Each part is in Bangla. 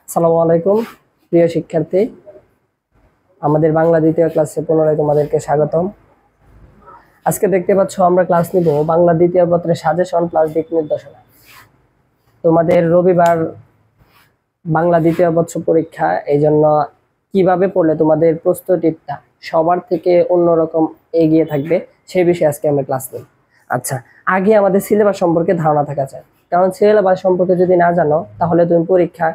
আসসালামু আলাইকুম প্রিয় শিক্ষার্থী, আমাদের বাংলা দ্বিতীয় ক্লাসে পুনরায় তোমাদেরকে স্বাগতম। আজকে দেখতে পাচ্ছ আমরা ক্লাস নিব বাংলা দ্বিতীয় পত্রের সাজেশন প্লাস দিক নির্দেশনা। তোমাদের রবিবার বাংলা দ্বিতীয় পত্র পরীক্ষা, এই জন্য কিভাবে পড়লে তোমাদের প্রস্তুতিটা সবার থেকে অন্যরকম এগিয়ে থাকবে সেই বিষয়ে আজকে আমরা ক্লাস নিব। আচ্ছা, আগে আমাদের সিলেবাস সম্পর্কে ধারণা থাকা চাই, কারণ সিলেবাস সম্পর্কে যদি না জানো তাহলে তুমি পরীক্ষা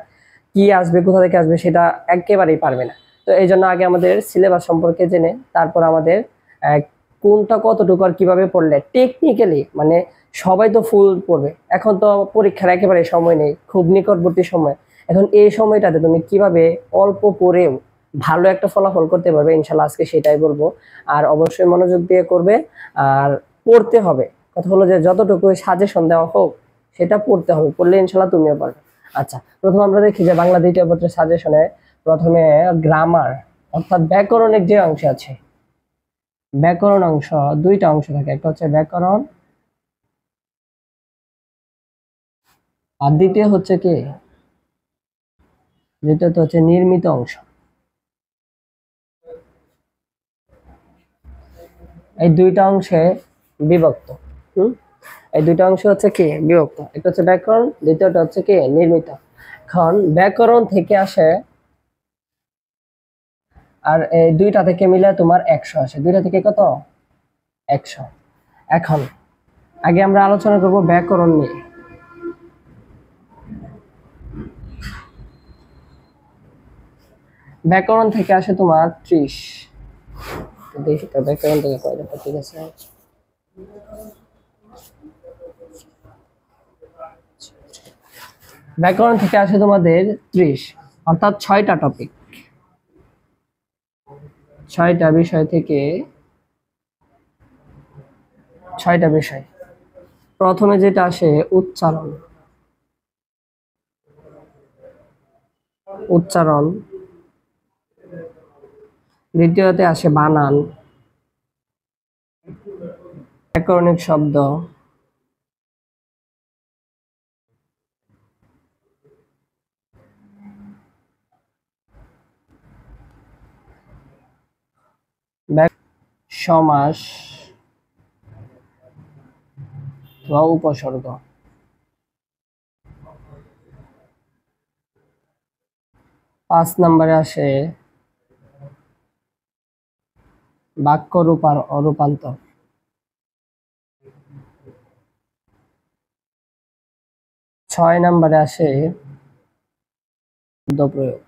কি আসবে, কোথা থেকে আসবে সেটা একেবারেই পারবে না। তো এই জন্য আগে আমাদের সিলেবাস সম্পর্কে জেনে তারপর আমাদের কোনটা কতটুকু আর কিভাবে পড়লে টেকনিক্যালি, মানে সবাই তো ফুল পড়বে, এখন তো পরীক্ষার একেবারে সময় নেই, খুব নিকটবর্তী সময়। এখন এই সময়টাতে তুমি কিভাবে অল্প পড়েও ভালো একটা ফলাফল করতে পারবে ইনশাল্লাহ আজকে সেটাই বলবো। আর অবশ্যই মনোযোগ দিয়ে করবে আর পড়তে হবে। কথা হলো যে যতটুকু সাজেশন দেওয়া হোক সেটা পড়তে হবে, পড়লে ইনশাল্লাহ তুমিও পারবে। আচ্ছা, প্রথমে আমরা দেখি যে বাংলা দ্বিতীয় পত্রের সাজেশনে প্রথমে গ্রামার অর্থাৎ ব্যাকরণের যে অংশ আছে, ব্যাকরণ অংশ দুইটা অংশ থাকে, একটা হচ্ছে ব্যাকরণ আর দ্বিতীয় হচ্ছে কি, দ্বিতীয়ত হচ্ছে নির্মিত অংশ। এই দুইটা অংশে বিভক্ত। এই দুইটা অংশ হচ্ছে কি বিভক্ত, একটা হচ্ছে ব্যাকরণ, দ্বিতীয়টা হচ্ছে কি নির্মিত। এখন ব্যাকরণ থেকে আসে আর এই দুইটা থেকে মিলে তোমার 100 আসে, দুইটা থেকে কত 100। এখন আগে আমরা আলোচনা করব ব্যাকরণ নিয়ে। ব্যাকরণ থেকে আসে তোমার 30। দেখি তো ব্যাকরণ থেকে কয়টা, ঠিক আছে। ব্যাকরণ থেকে আসে তোমাদের 30, অর্থাৎ 6টা টপিক, 6টা বিষয় থেকে 6টা বিষয়। প্রথমে যেটা আসে উচ্চারণ, উচ্চারণ। দ্বিতীয়তে আসে বানান, ব্যাকরণিক শব্দ, সমাস বা উপসর্গ। 5 নম্বরে আসে বাক্য রূপান্তর। 6 নম্বরে আসে শব্দ প্রয়োগ।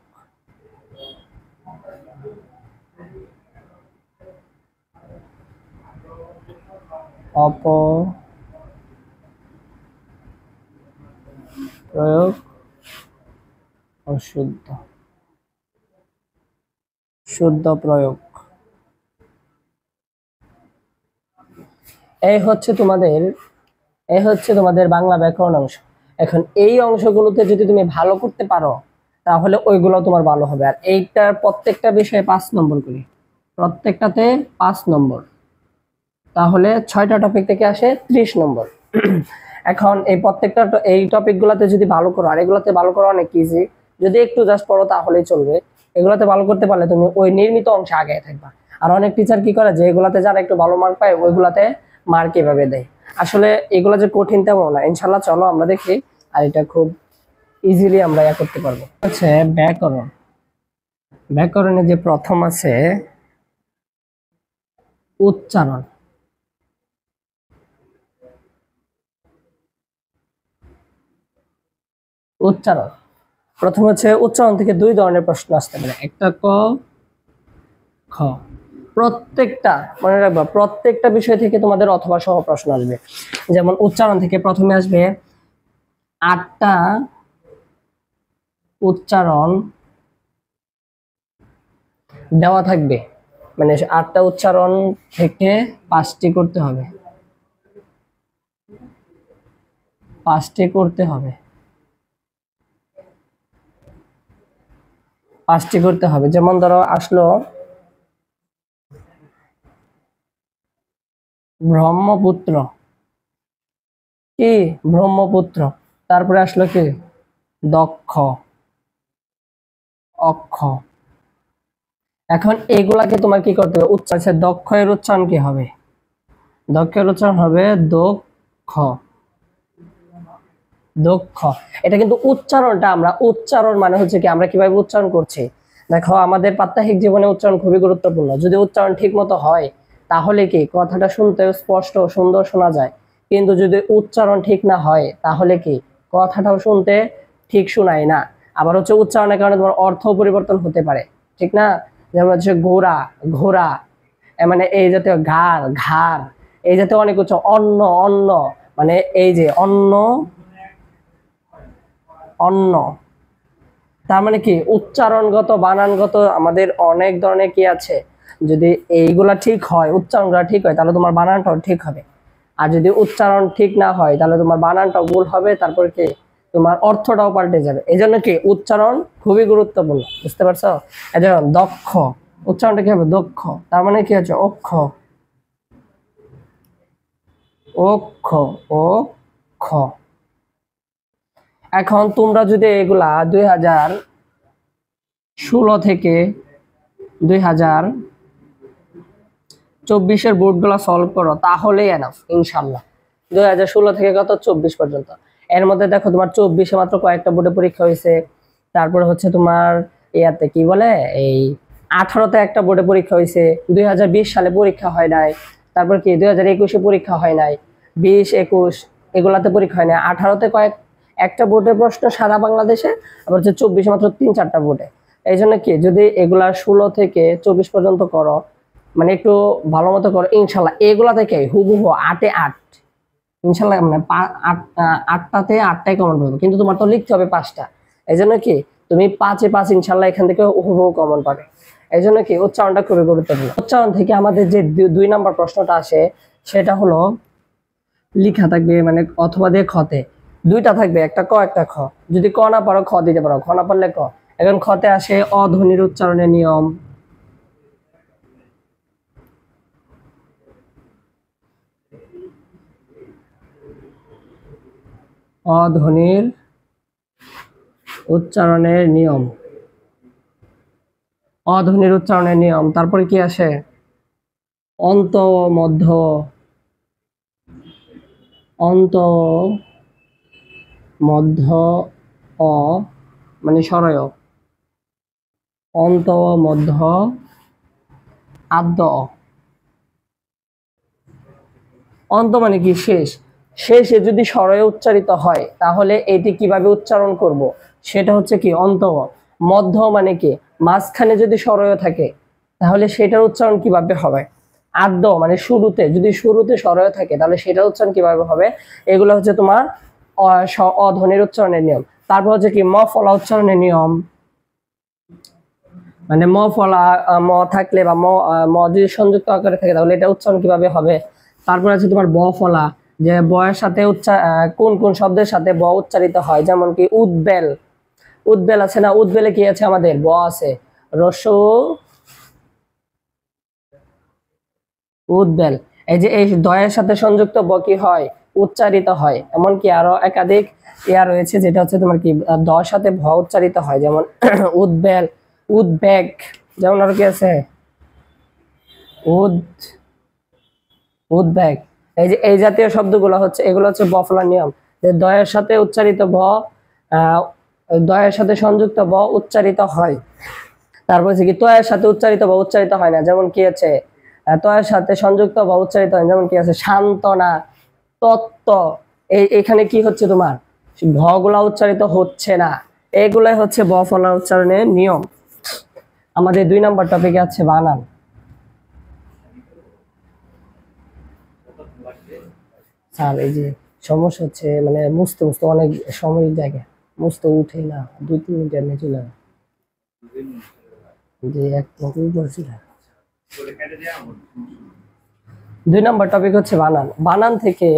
অপপ্রয়োগ, অশুদ্ধ, শুদ্ধ প্রয়োগ। এই হচ্ছে তোমাদের বাংলা ব্যাকরণ অংশ। এখন এই অংশগুলোতে যদি তুমি ভালো করতে পারো তাহলে ওইগুলো তোমার ভালো হবে। আর এইটার প্রত্যেকটা বিষয়ে 5 নম্বর করে, প্রত্যেকটাতে 5 নম্বর, তাহলে 6টা টপিক থেকে আসে 30 নম্বর। এখন এই প্রত্যেকটা এই টপিক গুলাতে যদি ভালো করো, আর এগুলাতে ভালো করা অনেক ইজি, যদি একটু জাস্ট পড়ো তাহলেই চলবে। এগুলাতে ভালো করতে পারলে তুমি ওই নির্মিত অংশে আগে থাকবা। আর অনেক টিচার কি করে যে এগুলাতে যারা একটু ভালো মার্ক পায় ওইগুলাতে মার্ক এভাবে দেয়। আসলে এগুলা যে কঠিন তেমন না, ইনশাল্লাহ চলো আমরা দেখি। আর এটা খুব ইজিলি আমরা করতে পারবো। হচ্ছে ব্যাকরণ। ব্যাকরণে যে প্রথম আছে উচ্চারণ। উচ্চারণ প্রথম হচ্ছে উচ্চারণ থেকে 2 ধরনের প্রশ্ন আসতে পারে, একটা ক খ। প্রত্যেকটা মনে রাখবা, প্রত্যেকটা বিষয় থেকে তোমাদের অথবা সহ প্রশ্ন আসবে। যেমন উচ্চারণ থেকে প্রথমে আসবে 8টা উচ্চারণ দেওয়া থাকবে, মানে 8টা উচ্চারণ থেকে 5টি করতে হবে, 5টি করতে হবে, 5টি করতে হবে। যেমন ধরো আসলো ব্রহ্মপুত্র, কি ব্রহ্মপুত্র, তারপরে আসলো কি দক্ষ, অক্ষ। এখন এগুলাকে তোমার কি করতে হবে, উচ্চারণ। দক্ষ এর উচ্চারণ কি হবে? দক্ষের উচ্চারণ হবে দক্ষ। দক্ষ। এটা কিন্তু উচ্চারণটা, আমরা উচ্চারণ মানে হচ্ছে কি আমরা কিভাবে উচ্চারণ করছি। দেখো আমাদের প্রাত্যহিক জীবনে উচ্চারণ খুবই গুরুত্বপূর্ণ। যদি উচ্চারণ ঠিক মতো হয় তাহলে কি কথাটা শুনতে স্পষ্ট সুন্দর শোনা যায়, কিন্তু যদি উচ্চারণ ঠিক না হয় তাহলে কি কথাটাও শুনতে ঠিক শোনায় না। আবার হচ্ছে উচ্চারণের কারণে তোমার অর্থ পরিবর্তন হতে পারে, ঠিক না? যেমন হচ্ছে ঘোড়া, ঘোড়া, মানে এই জাতীয় ঘাড়, ঘাড়, এই জাতীয় অনেক উচ্চ। অন্ন, অন্ন, মানে এই যে অন্ন, অন্ন। তার মানে কি উচ্চারণগত বানানগত আমাদের অনেক ধরনের কি আছে। যদি এইগুলা ঠিক হয়, উচ্চারণগুলো ঠিক হয়, তাহলে তোমার বানানটাও ঠিক হবে। আর যদি উচ্চারণ ঠিক না হয় তাহলে তোমার বানানটাও ভুল হবে, তারপর কি তোমার অর্থটাও পাল্টে যাবে। এই জন্য কি উচ্চারণ খুবই গুরুত্বপূর্ণ, বুঝতে পারছো? এই যেমন দক্ষ, উচ্চারণটা কি হবে? দক্ষ। তার মানে কি হচ্ছে অক্ষ, অক্ষ, অক্ষ। এখন তোমরা যদি এগুলা 2016 থেকে 2024 বোর্ডগুলো সলভ করো তাহলেই এনাফ ইনশাল্লাহ। 2016 থেকে কত 24 পর্যন্ত। এর মধ্যে দেখো তোমার 24-এ মাত্র কয়েকটা বোর্ডে পরীক্ষা হয়েছে। তারপরে হচ্ছে তোমার ইয়াতে কি বলে এই 18-তে একটা বোর্ডে পরীক্ষা হয়েছে, 2020 সালে পরীক্ষা হয় নাই। তারপর কি 2021-এ পরীক্ষা হয় নাই, 20-21 এগুলাতে পরীক্ষা হয় নাই। 18-তে একটা বোর্ডের প্রশ্ন সারা বাংলাদেশে, আবার হচ্ছে 24-এ মাত্র 3-4টা বোর্ডে। এই জন্য কি যদি এগুলা 16 থেকে 24 পর্যন্ত করো, মানে একটু ভালো মতো করো, ইনশাল্লাহ এগুলা থেকে হুবহু 8-এ 8 ইনশাল্লাহ, মানে 8টাতে 8টাই কমন পাবে। কিন্তু তোমার তো লিখতে হবে 5টা। এই জন্য কি তুমি 5-এ 5 ইনশাল্লাহ এখান থেকে হুবহু কমন পাবে। এই জন্য কি উচ্চারণটা খুবই গুরুত্বপূর্ণ। উচ্চারণ থেকে আমাদের যে 2 নম্বর প্রশ্নটা আসে সেটা হলো লিখা থাকবে, মানে অথবা দিয়ে খতে 2টা থাকবে, একটা ক একটা খ। যদি ক না পারো খ দিতে পারো, খ না পারলে ক। এখন খতে আসে অধ্বনির উচ্চারণের নিয়ম। অধ্বনির উচ্চারণের নিয়ম, অধ্বনির উচ্চারণের নিয়ম। তারপরে কি আসে অন্ত, মধ্য, অন্ত, মধ্য, অ, মানে সরয়, অন্ত, মধ্য, আদ্য। অন্ত মানে কি শেষ। শেষে যদি সরয় উচ্চারিত হয় তাহলে এটি কিভাবে উচ্চারণ করব, সেটা হচ্ছে কি অন্ত। মধ্য মানে কি মাঝখানে যদি সরয় থাকে তাহলে সেটার উচ্চারণ কিভাবে হবে। আদ্য মানে শুরুতে, যদি শুরুতে সরয় থাকে তাহলে সেটার উচ্চারণ কিভাবে হবে। এগুলো হচ্ছে তোমার অধ্বনির উচ্চারণের নিয়ম। তারপর হচ্ছে কি ম ফলা উচ্চারণের নিয়ম, মানে ম ফলা, ম থাকলে বা ম যদি সংযুক্ত আকারে থাকে তাহলে এটা উচ্চারণ কিভাবে হবে। তারপর আছে তোমার ব ফলা, যে বয়ের সাথে কোন কোন শব্দের সাথে ব উচ্চারিত হয়, যেমন কি উদ্বেল, উদ্বেল আছে না, উদ্বেলে কি আছে আমাদের ব আছে, রস্য, উদ্বেল। এই যে এই দয়ের সাথে সংযুক্ত ব কি হয় উচ্চারিত হয়। এমনকি আরো একাধিক ইয়া রয়েছে যেটা হচ্ছে তোমার কি দয়ের সাথে ভ উচ্চারিত হয়, যেমন উদ্বেল, উদ্বেগ, যেমন আরো কি আছে উদ্বেগ। এই যে এই জাতীয় শব্দগুলো হচ্ছে এগুলো হচ্ছে ব ফলার নিয়ম, যে দয়ের সাথে উচ্চারিত ব, দয়ের সাথে সংযুক্ত ব উচ্চারিত হয়। তারপর হচ্ছে কি তয়ের সাথে উচ্চারিত ব উচ্চারিত হয় না, যেমন কি আছে তয়ের সাথে সংযুক্ত ব উচ্চারিত হয়, যেমন কি আছে সান্ত্বনা, তত্ত্ব। এখানে কি হচ্ছে তোমার ভ গুলা উচ্চারিত হচ্ছে না। এগুলাই হচ্ছে ব ফলা উচ্চারণের নিয়ম। আমাদের 2 নম্বর টপিকে আছে বানান। স্যার এই যে সমস্যা হচ্ছে মানে মুছতে মুছতে অনেক সময় জায়গায় মুছতে উঠে না, 2-3 মিনিট এমনি চলে যায়। যে এক নতুন করেছিল। 2 নম্বর টপিক হচ্ছে বানান। বানান থেকে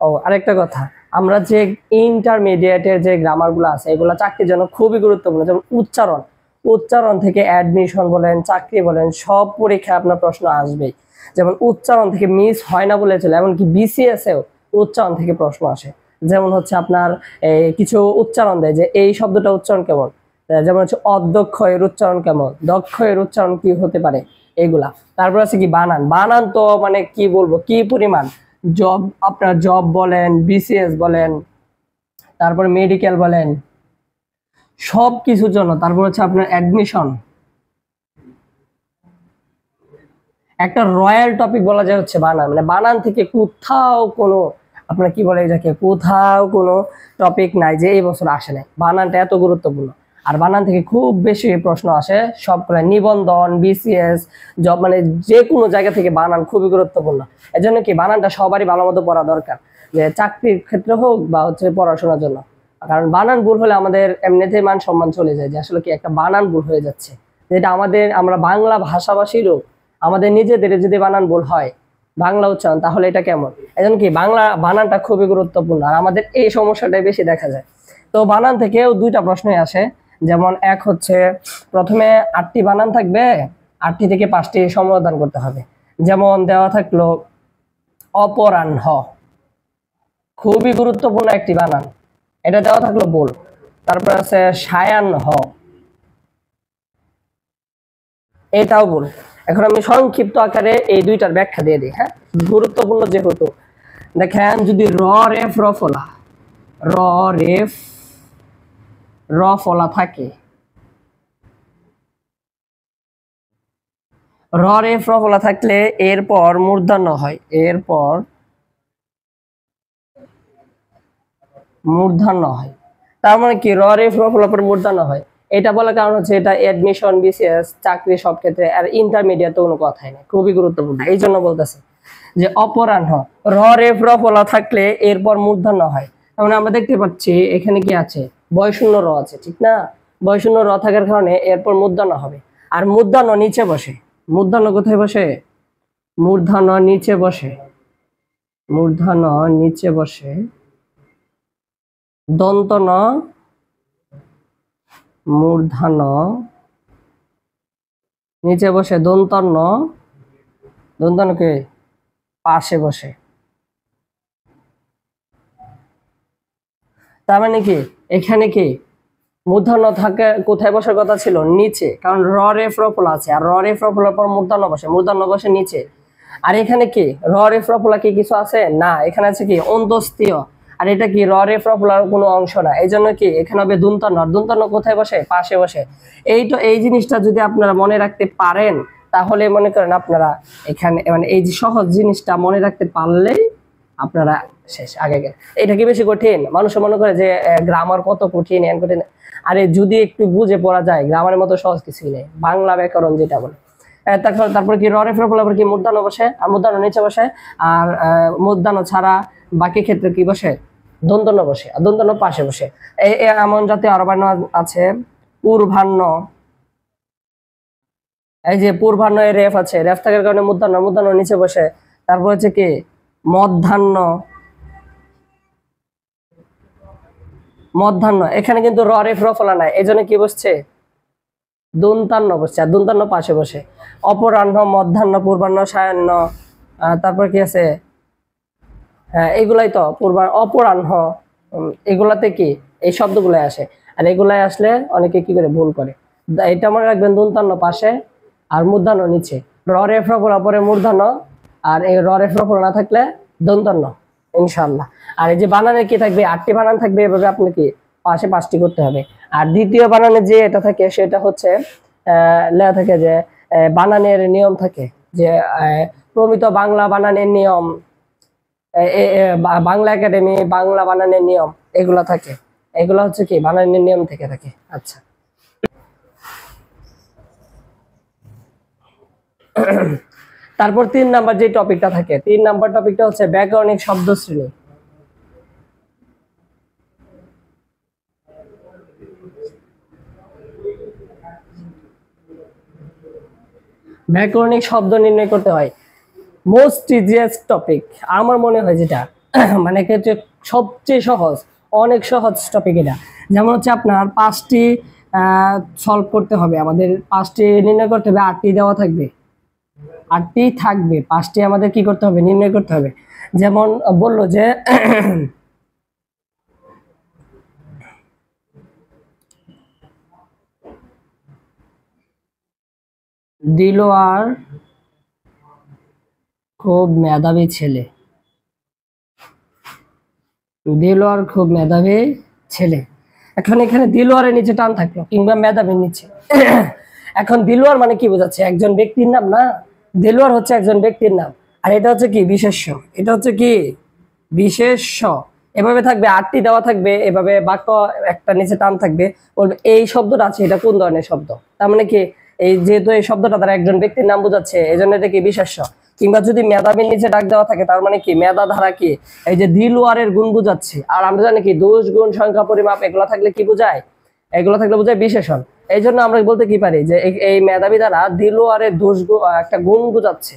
ও আরেকটা কথা, আমরা যে ইন্টারমিডিয়েটের যে গ্রামার গুলো আছে এগুলো চাকরির জন্য খুবই গুরুত্বপূর্ণ। যেমন উচ্চারণ, উচ্চারণ থেকে অ্যাডমিশন বলেন, চাকরি বলেন, সব পরীক্ষায় আপনার প্রশ্ন আসবেই। যেমন উচ্চারণ থেকে মিস হয় না বলে চলে, এমনকি বিসিএস এও উচ্চারণ থেকে প্রশ্ন আসে। যেমন হচ্ছে আপনার কিছু উচ্চারণ দেয় যে এই শব্দটা উচ্চারণ কেমন, যেমন হচ্ছে অদক্ষ এর উচ্চারণ কেমন, দক্ষ এর উচ্চারণ কি হতে পারে, এগুলা। তারপর আছে কি বানান, বানান তো মানে কি বলবো কি পরিমাণ, জব আপনার জব বলেন, বিসিএস বলেন, তারপর মেডিকেল বলেন, সব কিছুর জন্য। তারপর হচ্ছে আপনার অ্যাডমিশন, একটা রয়্যাল টপিক বলা যায় হচ্ছে বানান। মানে বানান থেকে কোথাও কোনো আপনার কি বলে এটাকে, কোথাও কোনো টপিক নাই যে এই বছর আসে নাই। বানানটা এত গুরুত্বপূর্ণ। আর বানান থেকে খুব বেশি প্রশ্ন আসে সবগুলো, নিবন্ধন, বিসিএস, জব, মানে যে কোনো জায়গা থেকে বানান খুবই গুরুত্বপূর্ণ। এজন্য কি বানানটা সবারই ভালো মতো পড়া দরকার, যে চাকরির ক্ষেত্রে হোক বা হচ্ছে পড়াশোনার জন্য। কারণ বানান ভুল হলে আমাদের এমনিতেই মান সম্মান চলে যায়, যে আসলে কি একটা বানান ভুল হয়ে যাচ্ছে, যেটা আমাদের, আমরা বাংলা ভাষাভাষীরও আমাদের নিজেদের যদি বানান ভুল হয় বাংলা উচ্চারণ, তাহলে এটা কেমন। এজন্য কি বাংলা বানানটা খুবই গুরুত্বপূর্ণ, আর আমাদের এই সমস্যাটাই বেশি দেখা যায়। তো বানান থেকেও দুইটা প্রশ্নই আসে। যেমন এক হচ্ছে প্রথমে 8টি বানান থাকবে, 8টি থেকে 5টি সমাধান করতে হবে। যেমন দেওয়া থাকলো অপরাহ্ন, খুবই গুরুত্বপূর্ণ একটি বানান, এটা দেওয়া থাকলো ভুল। তারপর আছে সায়াহ্ন, এটাও ভুল। এখন আমি সংক্ষিপ্ত আকারে এই দুইটার ব্যাখ্যা দিয়ে দিই। হ্যাঁ, গুরুত্বপূর্ণ যেহেতু। দেখেন, যদি র রেফ র ফলা, র রেফ র ফলা থাকে, র রেফ র ফলা থাকলে এরপর মূর্ধন্য হয়, এরপর মূর্ধন্য হয়। তার মানে কি র রেফ র ফলার পর মূর্ধন্য হয়। এটা বলার কারণ হচ্ছে এটা অ্যাডমিশন, বিসিএস, চাকরি সব ক্ষেত্রে, আর ইন্টারমিডিয়েট তো কোনো কথাই নেই, খুবই গুরুত্বপূর্ণ। এই জন্য বলতেছে যে অপরাহ্ন, র রেফ র ফলা থাকলে এরপর মূর্ধন্য হয়। তার আমরা দেখতে পাচ্ছি এখানে কি আছে, বয়শূন্য র আছে, ঠিক না? বয়শূন্য র থাকার কারণে এরপর মূর্ধন্য হবে। আর মূর্ধন্য নিচে বসে, মূর্ধন্য কোথায় বসে, মূর্ধন্য নিচে বসে, মূর্ধন্য নিচে বসে দন্ত ন, মূর্ধন্য নিচে বসে দন্তন্য, দন্তন্যকে পাশে বসে। তার মানে কি এখানে কি মূর্ধন্য থাকে, কোথায় বসার কথা ছিল, নিচে, কারণ র রেফ র ফলা আছে, আর র রেফ র ফলার পর মূর্ধন্য বসে, মূর্ধন্য বসে নিচে। আর এখানে কি র রেফ র ফলা কি কিছু আছে না, এখানে আছে কি অন্তস্তীয়, আর এটা কি র রেফ র ফলার কোনো অংশ না। এই জন্য কি এখানে হবে দন্তন্য, আর দন্তন্য কোথায় বসে, পাশে বসে। এই তো এই জিনিসটা যদি আপনারা মনে রাখতে পারেন, তাহলে মনে করেন আপনারা এখানে মানে এই যে সহজ জিনিসটা মনে রাখতে পারলেই আপনারা শেষ। আগে এটা কি বেশি কঠিন? মানুষ মনে করে যে গ্রামার কত কঠিন, এন কঠিন। আরে যদি একটু বুঝে পড়া যায়, গ্রামারের মতো সহজ কিছুই নেই, বাংলা ব্যাকরণ যেটা বলে। তারপর কি র রেফ র ফলার পর কি মূর্ধন্য বসে, আর মূর্ধন্য নিচে বসে, আর মূর্ধন্য ছাড়া বাকি ক্ষেত্রে কি বসে, দন্তন্য বসে, আর দন্তন্য পাশে বসে। এমন জাতীয় আরো বানান আছে, পূর্বাহ্ন, এই যে পূর্বাহ্ন এর রেফ আছে, রেফ থাকার কারণে মূর্ধন্য, মূর্ধন্য নিচে বসে। তারপর হচ্ছে কি মধ্যাহ্ন, মধ্যাহ্ন, এখানে কিন্তু র রেফ র ফলা নাই, এই জন্য কি বসছে, দন্তান্ন বসছে, আর দন্তান্ন পাশে বসে। অপরাহ্ন, মধ্যাহ্ন, পূর্বাহ্ন, সায়াহ্ন, তারপর কি আছে, হ্যাঁ এগুলাই তো অপরাহ্ন, এগুলাতে কি এই শব্দগুলাই আসে। আর এগুলাই আসলে অনেকে কি করে ভুল করে। এটা মনে রাখবেন, দন্তান্ন পাশে আর মূর্ধন্য নিচে, র রেফ র ফলা পরে মূর্ধন্য, আর এই র রেফ র ফলা না থাকলে দন্তান্ন, ইনশাআল্লাহ। আর এই যে বানানে কি থাকবে, 8টি বানান থাকবে, এভাবে আপনি কি পাশে 5টি করতে হবে। আর দ্বিতীয় বানানে যে এটা থাকে সেটা হচ্ছে লেখা থাকে যে বানানের নিয়ম থাকে, যে প্রমিত বাংলা বানানের নিয়ম, বাংলা একাডেমি বাংলা বানানের নিয়ম, এগুলা থাকে। এগুলা হচ্ছে কি বানানের নিয়ম থেকে থাকে। আচ্ছা, তারপর 3 নাম্বার যে টপিকটা থাকে, 3 নাম্বার টপিকটা হচ্ছে ব্যাকরণিক শব্দ শ্রেণী। ব্যাকরণিক শব্দ নির্ণয় করতে হয়, মোস্ট ইজিয়েস্ট টপিক আমার মনে হয়, যেটা মানে ক্ষেত্রে সবচেয়ে সহজ, অনেক সহজ টপিক এটা। যেমন হচ্ছে আপনার 5টি সলভ করতে হবে, আমাদের 5টি নির্ণয় করতে হবে, 8টি দেওয়া থাকবে, 8টি থাকবে, 5টি আমাদের কি করতে হবে, নির্ণয় করতে হবে। যেমন বললো যে দিলোয়ার খুব মেধাবী ছেলে। দিলোয়ার খুব মেধাবী ছেলে। এখন এখানে দিলোয়ারের নিচে টান থাকলো কিংবা মেধাবীর নিচে। এখন দিলোয়ার মানে কি বোঝাচ্ছে? একজন ব্যক্তির নাম না, দিলোয়ার হচ্ছে একজন ব্যক্তির নাম, আর এটা হচ্ছে কি বিশেষ্য, এটা হচ্ছে কি বিশেষ্য। এভাবে থাকবে, আটটি দেওয়া থাকবে, এভাবে বাক্য একটা নিচে টান থাকবে, বলবে এই শব্দটা আছে এটা কোন ধরনের শব্দ। তার মানে কি এই যেহেতু এই শব্দটা তারা একজন ব্যক্তির নাম বোঝাচ্ছে, এই জন্য এটা কি বিশেষ্য। কিংবা যদি মেধাবীর নিচে ডাক দেওয়া থাকে তার মানে কি মেধা ধারা কি এই যে দিলওয়ারের গুণ বুঝাচ্ছে। আর আমরা জানি কি দোষ গুণ সংখ্যা পরিমাপ এগুলো থাকলে কি বোঝায়? এগুলো থাকলে বোঝায় বিশেষণ। এই জন্য আমরা বলতে কি পারি যে এই মেধাবী দ্বারা দিলওয়ারের দোষ একটা গুণ বোঝাচ্ছে,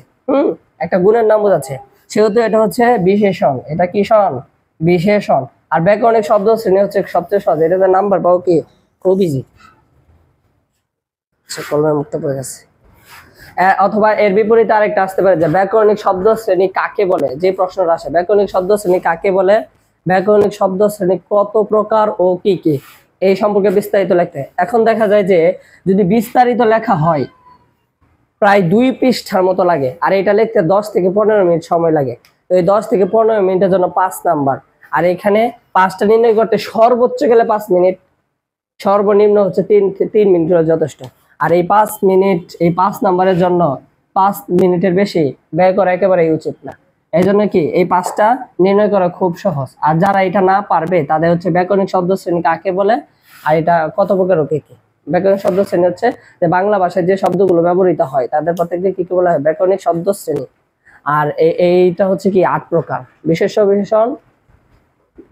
একটা গুণের নাম বোঝাচ্ছে, সেহেতু এটা হচ্ছে বিশেষণ। এটা কি শন? বিশেষণ। আর ব্যাকরণিক শব্দ শ্রেণী হচ্ছে সবচেয়ে সহজ, এটাতে নাম্বার পাও কি খুব ইজি। কলমের মুক্ত পড়ে গেছে। অথবা এর বিপরীতে আরেকটা আসতে পারে যে ব্যাকরণিক শব্দ শ্রেণী কাকে বলে। যে প্রশ্নটা আসে ব্যাকরণিক শব্দ শ্রেণী কাকে বলে, ব্যাকরণিক শব্দ শ্রেণী কত প্রকার ও কি কি, এই সম্পর্কে বিস্তারিত লিখতে। এখন দেখা যায় যে যদি বিস্তারিত লেখা হয় প্রায় 2 পৃষ্ঠার মতো লাগে, আর এটা লিখতে 10 থেকে 15 মিনিট সময় লাগে। তো এই 10 থেকে 15 মিনিটের জন্য 5 নাম্বার। আর এখানে 5টা নির্ণয় করতে সর্বোচ্চ গেলে 5 মিনিট, সর্বনিম্ন হচ্ছে 3 মিনিট যথেষ্ট। আর এই 5 মিনিট, এই 5 নাম্বারের জন্য 5 মিনিটের বেশি ব্যয় করা একেবারেই উচিত না। এই জন্য কি এই 5টা নির্ণয় করা খুব সহজ। আর যারা এটা না পারবে তাদের হচ্ছে ব্যাকরণিক শব্দ শ্রেণী কাকে বলে, আর এটা কত প্রকার ও কি কি। ব্যাকরণিক শব্দ শ্রেণী হচ্ছে যে বাংলা ভাষায় যে শব্দগুলো ব্যবহৃত হয় তাদের প্রত্যেককে কি কি বলা হয়? ব্যাকরণিক শব্দ শ্রেণী। আর এইটা হচ্ছে কি 8 প্রকার: বিশেষ্য, বিশেষণ,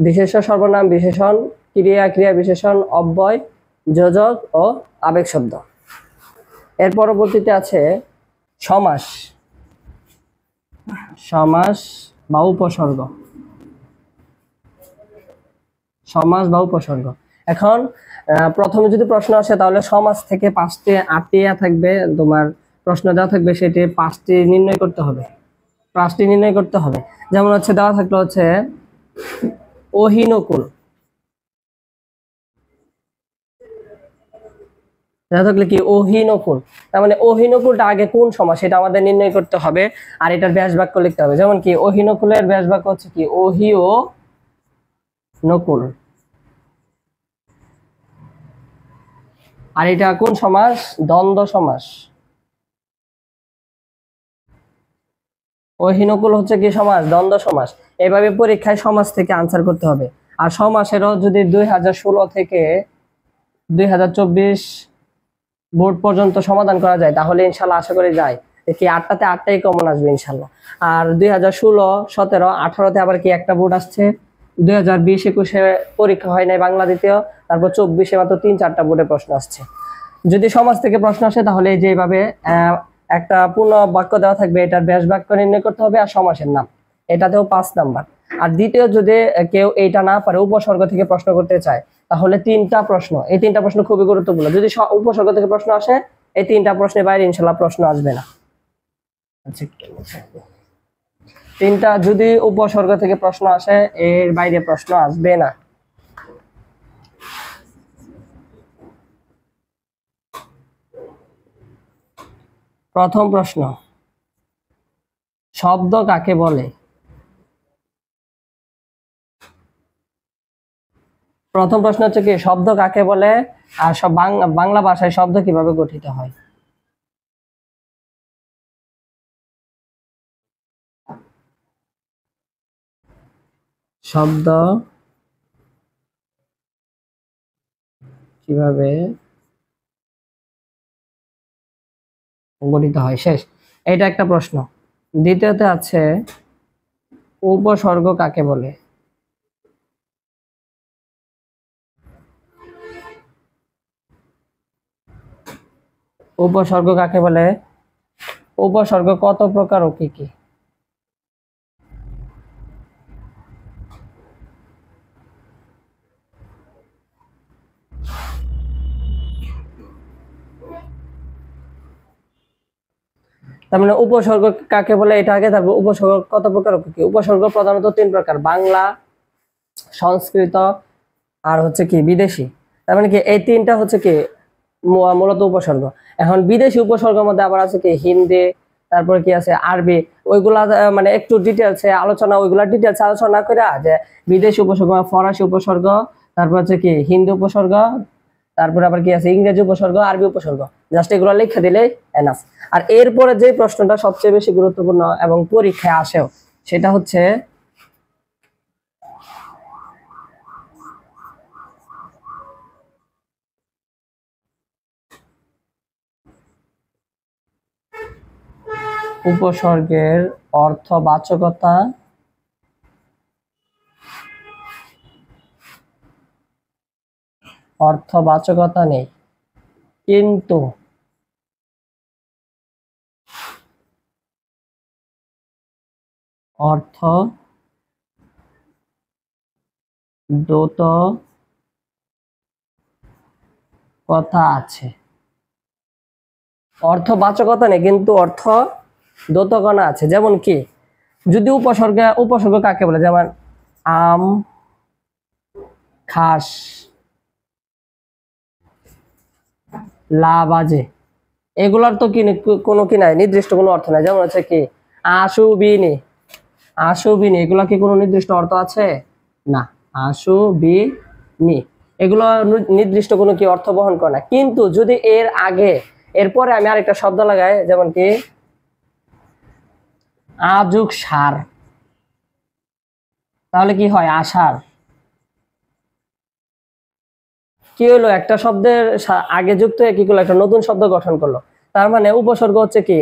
বিশেষ্য সর্বনাম, বিশেষণ, ক্রিয়া, ক্রিয়া বিশেষণ, অব্যয়, যোজক ও আবেগ শব্দ। এর পরবর্তীতে আছে সমাস, সমাস বা উপসর্গ, সমাস বা উপসর্গ। এখন প্রথমে যদি প্রশ্ন আসে তাহলে সমাস থেকে 5টি 8টি থাকবে, তোমার প্রশ্ন দেওয়া থাকবে, সেটি 5টি নির্ণয় করতে হবে, 5টি নির্ণয় করতে হবে। যেমন হচ্ছে দেওয়া থাকলো হচ্ছে অহিনকুল, দেওয়া থাকলে কি অহিনকুল, তার মানে অহিনকুলটা আগে কোন সমাস সেটা আমাদের নির্ণয় করতে হবে, আর এটার ব্যাস বাক্য লিখতে হবে। যেমন কি অহিনকুলের ব্যাস বাক্য হচ্ছে কি অহিও নকুল। আর এটা কোন সমাস? দ্বন্দ্ব সমাস। অহিনকুল হচ্ছে কি সমাস? দ্বন্দ্ব সমাস। এভাবে পরীক্ষায় সমাস থেকে আনসার করতে হবে। আর সমাসেরও যদি 2016 থেকে 2024 বোর্ড পর্যন্ত সমাধান করা যায় তাহলে ইনশাল্লাহ আশা করি যায় কি 8টাতে 8টাই কমন আসবে ইনশাল্লাহ। আর 2016, 17, 18তে আবার কি একটা বোর্ড আসছে, 2020, 21-এ পরীক্ষা হয় নাই বাংলা দ্বিতীয়, তারপর 24-এ মাত্র 3-4টা বোর্ডে প্রশ্ন আসছে। যদি সমাজ থেকে প্রশ্ন আসে তাহলে যেভাবে একটা পূর্ণ বাক্য দেওয়া থাকবে, এটার ব্যাস বাক্য নির্ণয় করতে হবে আর সমাসের নাম, এটাতেও 5 নাম্বার। আর দ্বিতীয় যদি কেউ এইটা না পারে, উপসর্গ থেকে প্রশ্ন করতে চায়, তাহলে 3টা প্রশ্ন, এই 3টা প্রশ্ন খুবই গুরুত্বপূর্ণ। যদি উপসর্গ থেকে প্রশ্ন আসে এই 3টা প্রশ্নের বাইরে ইনশাল্লাহ প্রশ্ন আসবে না। আচ্ছা, 3টা যদি উপসর্গ থেকে প্রশ্ন আসে এর বাইরে প্রশ্ন আসবে না। প্রথম প্রশ্ন, শব্দ কাকে বলে? প্রথম প্রশ্ন হচ্ছে কি শব্দ কাকে বলে, আর সব বাংলা ভাষায় শব্দ কিভাবে গঠিত হয়? শব্দ কিভাবে গঠিত হয়, শেষ। এটা একটা প্রশ্ন। দ্বিতীয়তে আছে উপসর্গ কাকে বলে? উপসর্গ কাকে বলে? উপসর্গ কত প্রকার ও কি কি? তার মানে উপসর্গ কাকে বলে এটা আগে, তারপর উপসর্গ কত প্রকার ও কি কি। উপসর্গ প্রধানত 3 প্রকার: বাংলা, সংস্কৃত আর হচ্ছে কি বিদেশি। তার মানে কি এই 3টা হচ্ছে কি মূলত উপসর্গ। এখন বিদেশি উপসর্গের মধ্যে আবার আছে কি হিন্দি, তারপর কি আছে আরবি, ওইগুলা মানে একটু ডিটেলসে আলোচনা, ওইগুলা ডিটেলসে আলোচনা করে যে বিদেশি উপসর্গ, ফরাসি উপসর্গ, তারপর হচ্ছে কি হিন্দি উপসর্গ, তারপর আবার কি আছে ইংরেজি উপসর্গ, আরবি উপসর্গ, জাস্ট এগুলো লিখে দিলেই এনাফ। আর এরপরে যে প্রশ্নটা সবচেয়ে বেশি গুরুত্বপূর্ণ এবং পরীক্ষায় আসেও, সেটা হচ্ছে উপসর্গের অর্থবাচকতা নেই, কিন্তু অর্থ দ্যোতকতা আছে। অর্থবাচকতা নেই কিন্তু অর্থ দ্যোতকতা আছে। যেমন কি যদি উপসর্গ কাকে বলে, যেমন আম, খাস, লা বাজে, এগুলার তো কি কোনো কি নাই, নির্দিষ্ট কোনো অর্থ নাই। যেমন হচ্ছে কি আশুবিনি, এগুলা কি কোনো নির্দিষ্ট অর্থ আছে? না, আশুবিনি এগুলো নির্দিষ্ট কোনো কি অর্থ বহন করে না। কিন্তু যদি এর আগে এরপরে আমি আরেকটা শব্দ লাগাই, যেমন কি আযুগ সার, তাহলে কি হয়? আষাঢ়। কি হলো? একটা শব্দের আগে যুক্ত হয়ে কি করলো? একটা নতুন শব্দ গঠন করলো। তার মানে উপসর্গ হচ্ছে কি,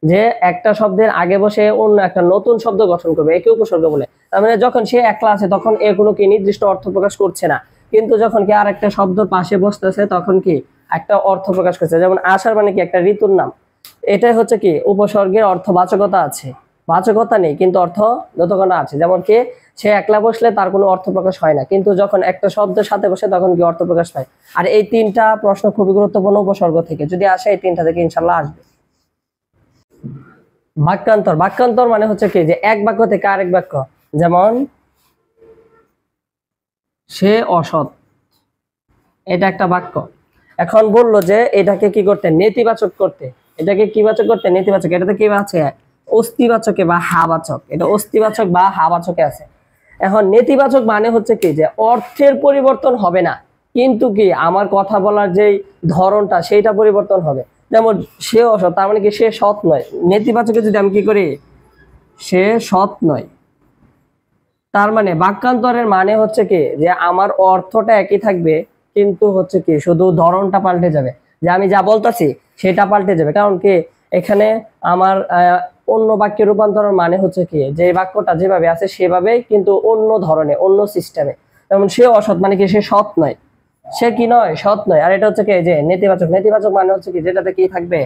যে একটা শব্দের আগে বসে অন্য একটা নতুন শব্দ গঠন করবে, একে উপসর্গ বলে। তার মানে যখন সে একলা আছে তখন এর কোনো কি নির্দিষ্ট অর্থ প্রকাশ করছে না, কিন্তু যখন কি আর একটা শব্দ পাশে বসতেছে তখন কি একটা অর্থ প্রকাশ করছে। যেমন আষাঢ় মানে কি একটা ঋতুর নাম, এটাই হচ্ছে কি উপসর্গের অর্থবাচকতা আছে, বাচকতা নেই কিন্তু অর্থ দ্যোতকতা আছে। যেমন কি সে একলা বসলে তার কোনো অর্থ প্রকাশ হয় না, কিন্তু যখন একটা শব্দের সাথে বসে তখন কি অর্থ প্রকাশ পায়। আর এই তিনটা প্রশ্ন খুবই গুরুত্বপূর্ণ উপসর্গ থেকে, যদি আসে এই তিনটা থেকে ইনশাল্লাহ আসবে। বাক্যান্তর মানে হচ্ছে কি, যে এক বাক্য থেকে আরেক বাক্য, যেমন সে অসৎ, এটা একটা বাক্য। এখন বললো যে এটাকে কি করতে, নেতিবাচক করতে। এটাকে কি বাচক করতে? নেতিবাচক। এটাতে কি আছে? অস্তিবাচকে বা হাবাচক। এটা অস্তিবাচক বা হাবাচকে আছে। এখন নেতিবাচক মানে হচ্ছে কি, যে অর্থের পরিবর্তন হবে না, কিন্তু কি আমার কথা বলার যে ধরনটা সেইটা পরিবর্তন হবে। যেমন সে অসৎ, তার মানে কি সে সৎ নয়। নেতিবাচকে যদি আমি কি করি, সে সৎ নয়, তার মানে বাক্যান্তরের মানে হচ্ছে কি, যে আমার অর্থটা একই থাকবে, কিন্তু হচ্ছে কি শুধু ধরনটা পাল্টে যাবে, যে আমি যা বলতেছি সেটা পাল্টে যাবে। কারণ কি এখানে আমার অন্য বাক্যে রূপান্তরের মানে হচ্ছে কি, যে বাক্যটা যেভাবে আছে সেভাবেই, কিন্তু অন্য ধরনে, অন্য সিস্টেমে। যেমন সে অসৎ মানে কি সে সৎ নয়, সে কি নয়, সৎ নয়। আর এটা হচ্ছে কি, যে নেতিবাচক মানে হচ্ছে কি, যেটাতে কি থাকবে,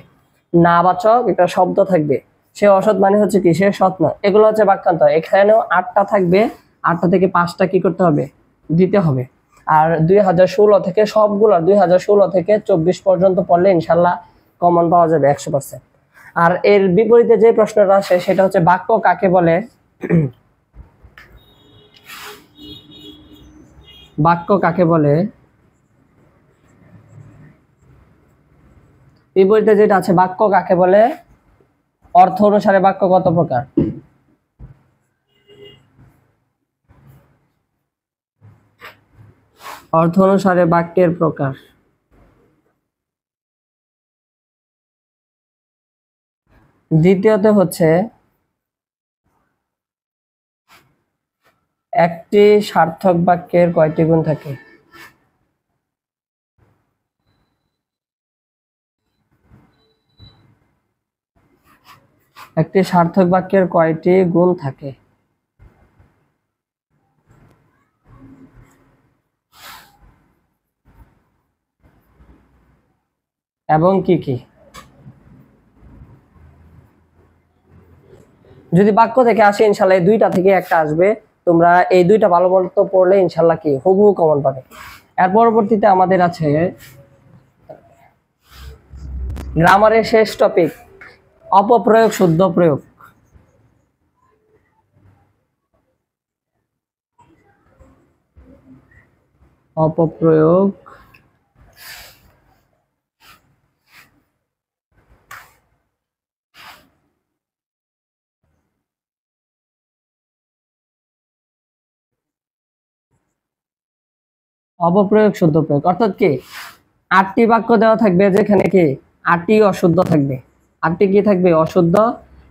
নাবাচক একটা শব্দ থাকবে। সে অসৎ মানে হচ্ছে কি সে সৎ নয়। এগুলো হচ্ছে বাক্যান্তর। এখানেও 8টা থাকবে, 8টা থেকে 5টা কি করতে হবে, দিতে হবে। আর 2016 থেকে সবগুলো 2016 থেকে 24 পর্যন্ত পড়লে ইনশাল্লাহ কমন পাওয়া যাবে 100%। আর এর বিপরীতে যে প্রশ্নটা আসে সেটা হচ্ছে বাক্য কাকে বলে। বাক্য কাকে বলে, বিপরীতে যেটা আছে বাক্য কাকে বলে, অর্থ অনুসারে বাক্য কত প্রকার? অর্থ অনুসারে বাক্যের প্রকার। দ্বিতীয়তে হচ্ছে একটি সার্থক বাক্যের কয়টি গুণ থাকে? একটি সার্থক বাক্যের কয়টি গুণ থাকে এবং কি কি? যদি বাক্য থেকে আসে ইনশাল্লাহ এই দুইটা থেকে একটা আসবে। তোমরা এই দুইটা ভালো মতো পড়লে ইনশাল্লাহ কি হুবহু কমন পাবে। এর পরবর্তীতে আমাদের আছে গ্রামারের শেষ টপিক, অপপ্রয়োগ শুদ্ধ প্রয়োগ। অপপ্রয়োগ অপপ্রয়োগ শুদ্ধ প্রয়োগ অর্থাৎ কি 8টি বাক্য দেওয়া থাকবে, যেখানে কি 8টি অশুদ্ধ থাকবে। 8টি কি থাকবে? অশুদ্ধ।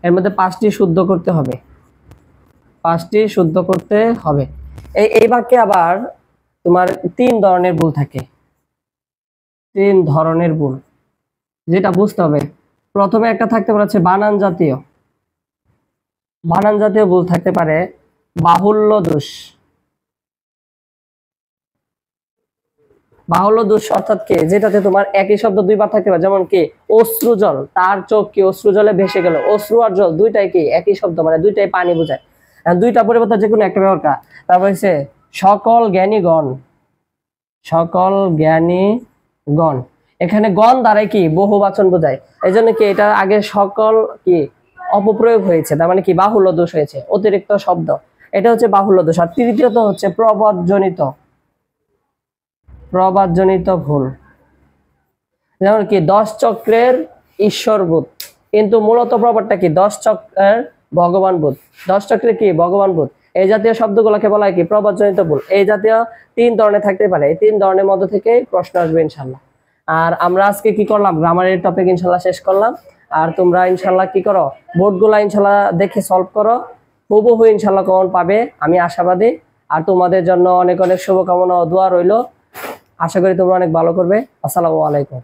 এর মধ্যে 5টি শুদ্ধ করতে হবে, 5টি শুদ্ধ করতে হবে। এই বাক্যে আবার তোমার 3 ধরনের ভুল থাকে, 3 ধরনের ভুল, যেটা বুঝতে হবে। প্রথমে একটা থাকতে পারে হচ্ছে বানান জাতীয়। বানান জাতীয় ভুল থাকতে পারে বাহুল্য দোষ। বাহুল্য দোষ অর্থাৎ কি, যেটাতে তোমার একই শব্দ দুইবার থাকতে পারে, যেমন কি অশ্রুজল, তার চোখ কি অশ্রুজলে ভেসে গেল। অশ্রু আর জল দুইটাই কি একই শব্দ, মানে দুইটাই পানি বোঝায়। দুইটা পরিবর্তন যে কোনো একটা ব্যবহার করা। তারপর হচ্ছে সকল জ্ঞানীগণ, সকল জ্ঞানীগণ, এখানে গণ দ্বারাই কি বহুবচন বোঝায়। এই জন্য কি এটা আগে সকল কি অপপ্রয়োগ হয়েছে, তার মানে কি বাহুল্য দোষ হয়েছে, অতিরিক্ত শব্দ, এটা হচ্ছে বাহুল্য দোষ। আর তৃতীয়ত হচ্ছে প্রবাদজনিত, প্রবাদজনিত ভুল। যেমন কি 10 চক্রের ঈশ্বরবোধ, কিন্তু মূলত প্রবাদটা কি 10 চক্রের ভগবানবোধ। 10 চক্রের কি ভগবানবোধ। এই জাতীয় শব্দগুলোকে বলা হয় কি প্রবাদজনিত ভুল। এই জাতীয় 3 ধরনের থাকতে পারে, এই 3 ধরনের মধ্যে থেকে প্রশ্ন আসবে ইনশাল্লাহ। আর আমরা আজকে কি করলাম, গ্রামারের টপিক ইনশাল্লাহ শেষ করলাম। আর তোমরা ইনশাল্লাহ কি করো, বোর্ডগুলো ইনশাল্লাহ দেখে সলভ করো, হুবহু ইনশাল্লাহ কমন পাবে, আমি আশাবাদী। আর তোমাদের জন্য অনেক অনেক শুভকামনা ও দোয়া রইল। আশা করি তোমরা অনেক ভালো করবে। আসসালামু আলাইকুম।